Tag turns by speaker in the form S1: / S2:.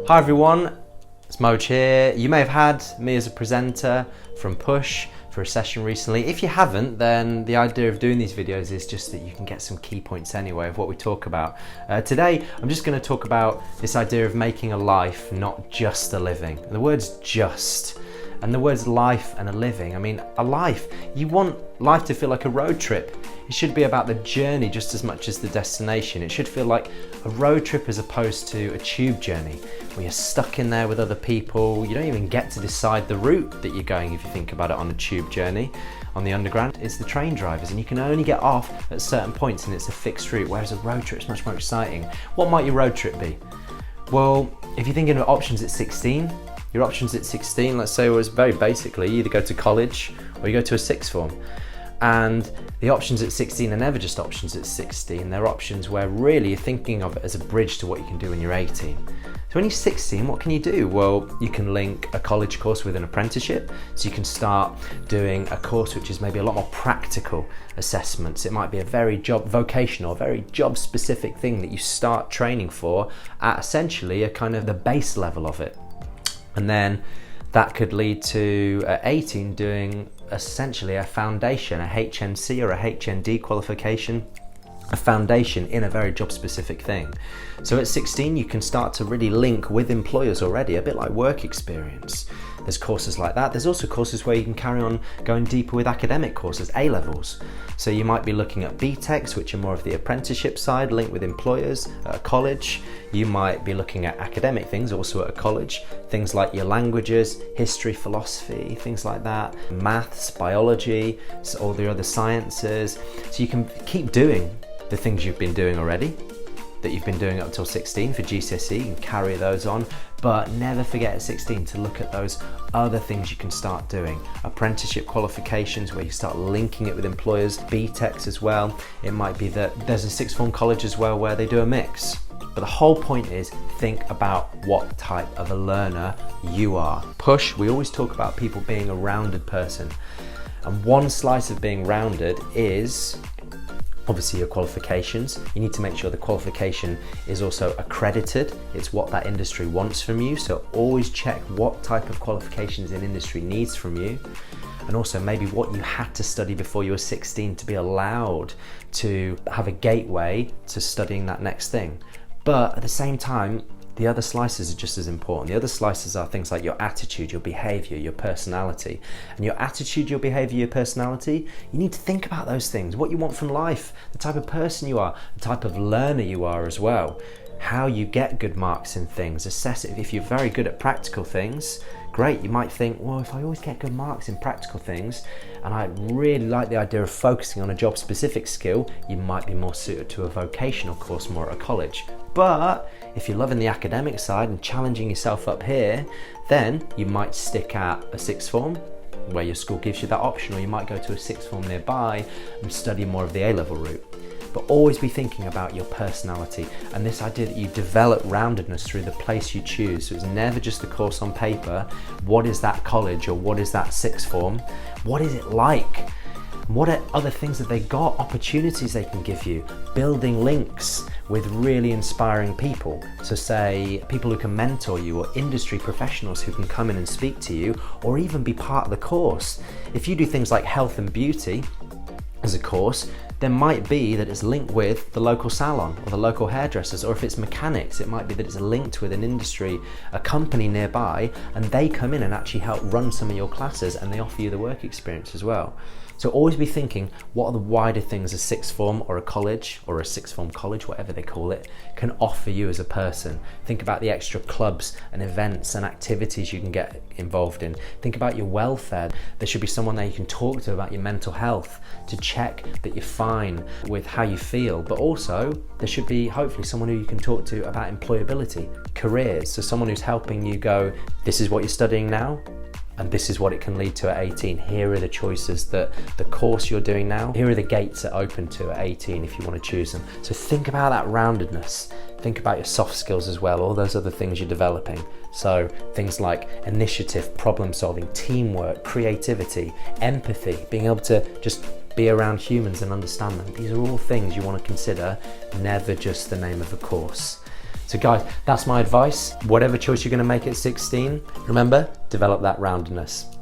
S1: Hi everyone, it's Moj here. You may have had me as a presenter from Push for a session recently. If you haven't, then the idea of doing these videos is just that you can get some key points anyway of what we talk about. Today, I'm just going to talk about this idea of making a life, not just a living. And the word's just. And the words life and a living, I mean, a life, you want life to feel like a road trip. It should be about the journey just as much as the destination. It should feel like a road trip as opposed to a tube journey where you're stuck in there with other people. You don't even get to decide the route that you're going if you think about it on a tube journey. On the underground, it's the train drivers and you can only get off at certain points and it's a fixed route, whereas a road trip is much more exciting. What might your road trip be? Well, if you're thinking of options at 16, your options at 16, let's say, was very basically you either go to college or you go to a sixth form. And the options at 16 are never just options at 16. They're options where really you're thinking of it as a bridge to what you can do when you're 18. So when you're 16, what can you do? Well, you can link a college course with an apprenticeship. So you can start doing a course which is maybe a lot more practical assessments. It might be a very vocational, very job specific thing that you start training for at essentially a kind of the base level of it. And then that could lead to at 18 doing essentially a foundation, a HNC or a HND qualification, a foundation in a very job specific thing. So at 16 you can start to really link with employers already, a bit like work experience. There's courses like that. There's also courses where you can carry on going deeper with academic courses, A-levels. So you might be looking at BTECs, which are more of the apprenticeship side, linked with employers at a college. You might be looking at academic things also at a college, things like your languages, history, philosophy, things like that, maths, biology, so all the other sciences. So you can keep doing the things you've been doing already, that you've been doing up until 16 for GCSE, and carry those on, but never forget at 16 to look at those other things you can start doing. Apprenticeship qualifications where you start linking it with employers, BTECs as well. It might be that there's a sixth form college as well where they do a mix. But the whole point is think about what type of a learner you are. Push, we always talk about people being a rounded person. And one slice of being rounded is obviously your qualifications. You need to make sure the qualification is also accredited. It's what that industry wants from you. So always check what type of qualifications an industry needs from you. And also maybe what you had to study before you were 16 to be allowed to have a gateway to studying that next thing. But at the same time, the other slices are just as important. The other slices are things like your attitude, your behavior, your personality. And your attitude, your behavior, your personality, you need to think about those things, what you want from life, the type of person you are, the type of learner you are as well, how you get good marks in things, assess it. If you're very good at practical things, great. You might think, well, if I always get good marks in practical things, and I really like the idea of focusing on a job specific skill, you might be more suited to a vocational course more at a college. But if you're loving the academic side and challenging yourself up here, then you might stick at a sixth form where your school gives you that option, or you might go to a sixth form nearby and study more of the A-level route. But always be thinking about your personality and this idea that you develop roundedness through the place you choose. So it's never just the course on paper. What is that college or what is that sixth form? What is it like? What are other things that they got, opportunities they can give you, building links with really inspiring people. So say people who can mentor you or industry professionals who can come in and speak to you or even be part of the course. If you do things like health and beauty as a course, there might be that it's linked with the local salon or the local hairdressers, or if it's mechanics, it might be that it's linked with an industry, a company nearby, and they come in and actually help run some of your classes and they offer you the work experience as well. So always be thinking, what are the wider things a sixth form or a college or a sixth form college, whatever they call it, can offer you as a person. Think about the extra clubs and events and activities you can get involved in. Think about your welfare. There should be someone there you can talk to about your mental health to check that you're fine with how you feel. But also there should be hopefully someone who you can talk to about employability, careers. So someone who's helping you go, this is what you're studying now, and this is what it can lead to at 18. Here are the choices that the course you're doing now, here are the gates that open to at 18 if you want to choose them. So think about that roundedness. Think about your soft skills as well, all those other things you're developing. So things like initiative, problem solving, teamwork, creativity, empathy, being able to just be around humans and understand them. These are all things you want to consider, never just the name of a course. So guys, that's my advice. Whatever choice you're going to make at 16, remember, develop that roundedness.